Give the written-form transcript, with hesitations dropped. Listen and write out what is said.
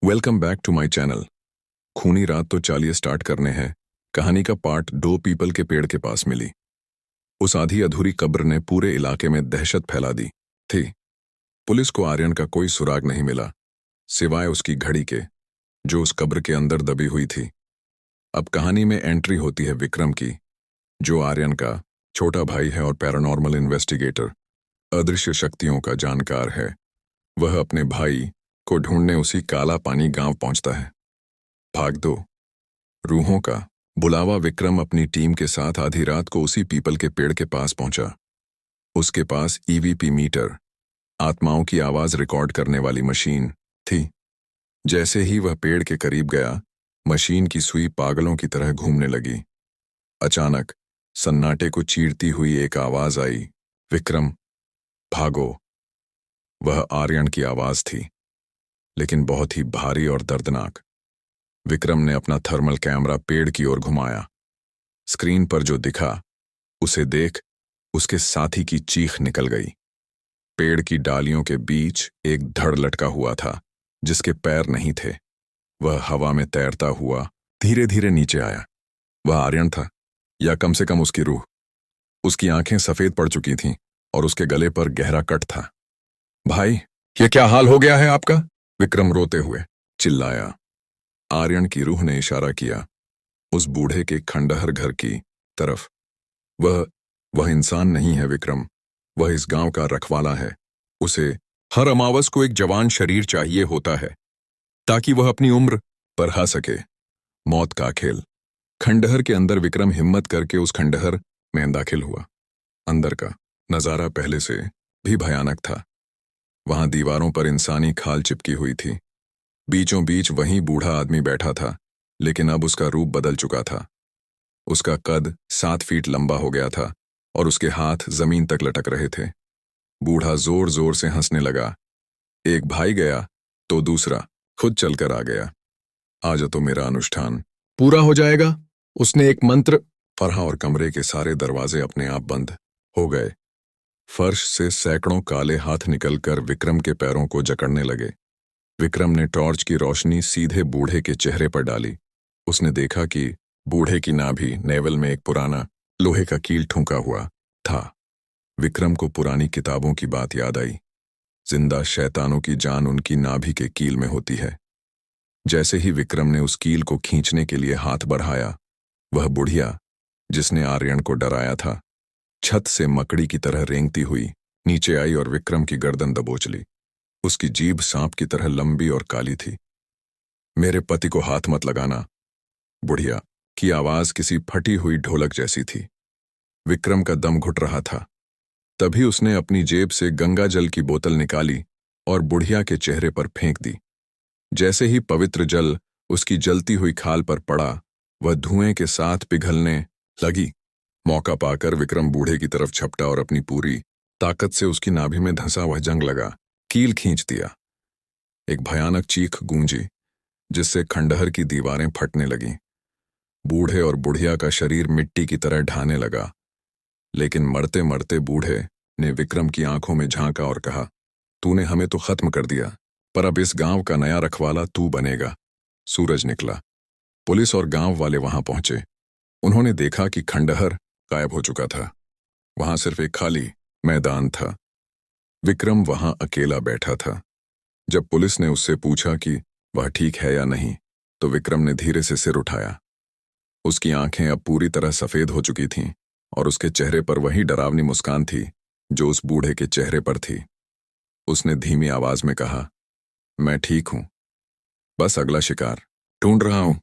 Welcome back to my channel. खूनी रात तो चालिए स्टार्ट करने हैं। कहानी का पार्ट 2 पीपल के पेड़ के पास मिली। उस आधी अधूरी कब्र ने पूरे इलाके में दहशत फैला दी थी। पुलिस को आर्यन का कोई सुराग नहीं मिला, सिवाय उसकी घड़ी के, जो उस कब्र के अंदर दबी हुई थी। अब कहानी में एंट्री होती है विक्रम की, जो आर्यन का छोटा भाई है और पैरानॉर्मल इन्वेस्टिगेटर, अदृश्य शक्तियों का जानकार है। वह अपने भाई को ढूंढने उसी काला पानी गांव पहुंचता है। भाग 2, रूहों का बुलावा। विक्रम अपनी टीम के साथ आधी रात को उसी पीपल के पेड़ के पास पहुंचा। उसके पास ईवीपी मीटर, आत्माओं की आवाज रिकॉर्ड करने वाली मशीन थी। जैसे ही वह पेड़ के करीब गया, मशीन की सुई पागलों की तरह घूमने लगी। अचानक सन्नाटे को चीरती हुई एक आवाज आई, विक्रम भागो। वह आर्यन की आवाज थी, लेकिन बहुत ही भारी और दर्दनाक। विक्रम ने अपना थर्मल कैमरा पेड़ की ओर घुमाया। स्क्रीन पर जो दिखा उसे देख उसके साथी की चीख निकल गई। पेड़ की डालियों के बीच एक धड़ लटका हुआ था, जिसके पैर नहीं थे। वह हवा में तैरता हुआ धीरे धीरे नीचे आया। वह आर्यन था, या कम से कम उसकी रूह। उसकी आंखें सफेद पड़ चुकी थीं और उसके गले पर गहरा कट था। भाई, ये क्या हाल हो गया है आपका? विक्रम रोते हुए चिल्लाया। आर्यन की रूह ने इशारा किया उस बूढ़े के खंडहर घर की तरफ। वह इंसान नहीं है विक्रम, वह इस गांव का रखवाला है। उसे हर अमावस को एक जवान शरीर चाहिए होता है, ताकि वह अपनी उम्र बढ़ा सके। मौत का खेल। खंडहर के अंदर विक्रम हिम्मत करके उस खंडहर में दाखिल हुआ। अंदर का नजारा पहले से भी भयानक था। वहां दीवारों पर इंसानी खाल चिपकी हुई थी। बीचों बीच वहीं बूढ़ा आदमी बैठा था, लेकिन अब उसका रूप बदल चुका था। उसका कद 7 फीट लंबा हो गया था और उसके हाथ जमीन तक लटक रहे थे। बूढ़ा जोर जोर से हंसने लगा। एक भाई गया तो दूसरा खुद चलकर आ गया। आज तो मेरा अनुष्ठान पूरा हो जाएगा। उसने एक मंत्र पढ़ा और कमरे के सारे दरवाजे अपने आप बंद हो गए। फर्श से सैकड़ों काले हाथ निकलकर विक्रम के पैरों को जकड़ने लगे। विक्रम ने टॉर्च की रोशनी सीधे बूढ़े के चेहरे पर डाली। उसने देखा कि बूढ़े की नाभि नेवल में एक पुराना लोहे का कील ठुंका हुआ था। विक्रम को पुरानी किताबों की बात याद आई। जिंदा शैतानों की जान उनकी नाभि के कील में होती है। जैसे ही विक्रम ने उस कील को खींचने के लिए हाथ बढ़ाया, वह बुढ़िया जिसने आर्यन को डराया था, छत से मकड़ी की तरह रेंगती हुई नीचे आई और विक्रम की गर्दन दबोच ली। उसकी जीभ सांप की तरह लंबी और काली थी। मेरे पति को हाथ मत लगाना, बुढ़िया की आवाज किसी फटी हुई ढोलक जैसी थी। विक्रम का दम घुट रहा था। तभी उसने अपनी जेब से गंगा जल की बोतल निकाली और बुढ़िया के चेहरे पर फेंक दी। जैसे ही पवित्र जल उसकी जलती हुई खाल पर पड़ा, वह धुएं के साथ पिघलने लगी। मौका पाकर विक्रम बूढ़े की तरफ झपटा और अपनी पूरी ताकत से उसकी नाभि में धंसा वह जंग लगा, कील खींच दिया। एक भयानक चीख गूंजी, जिससे खंडहर की दीवारें फटने लगीं। बूढ़े और बुढ़िया का शरीर मिट्टी की तरह ढाने लगा, लेकिन मरते मरते बूढ़े ने विक्रम की आंखों में झांका और कहा, तूने हमें तो खत्म कर दिया, पर अब इस गांव का नया रखवाला तू बनेगा। सूरज निकला। पुलिस और गांव वाले वहां पहुंचे। उन्होंने देखा कि खंडहर गायब हो चुका था। वहां सिर्फ एक खाली मैदान था। विक्रम वहां अकेला बैठा था। जब पुलिस ने उससे पूछा कि वह ठीक है या नहीं, तो विक्रम ने धीरे से सिर उठाया। उसकी आंखें अब पूरी तरह सफेद हो चुकी थीं और उसके चेहरे पर वही डरावनी मुस्कान थी जो उस बूढ़े के चेहरे पर थी। उसने धीमी आवाज में कहा, मैं ठीक हूं, बस अगला शिकार ढूंढ रहा हूं।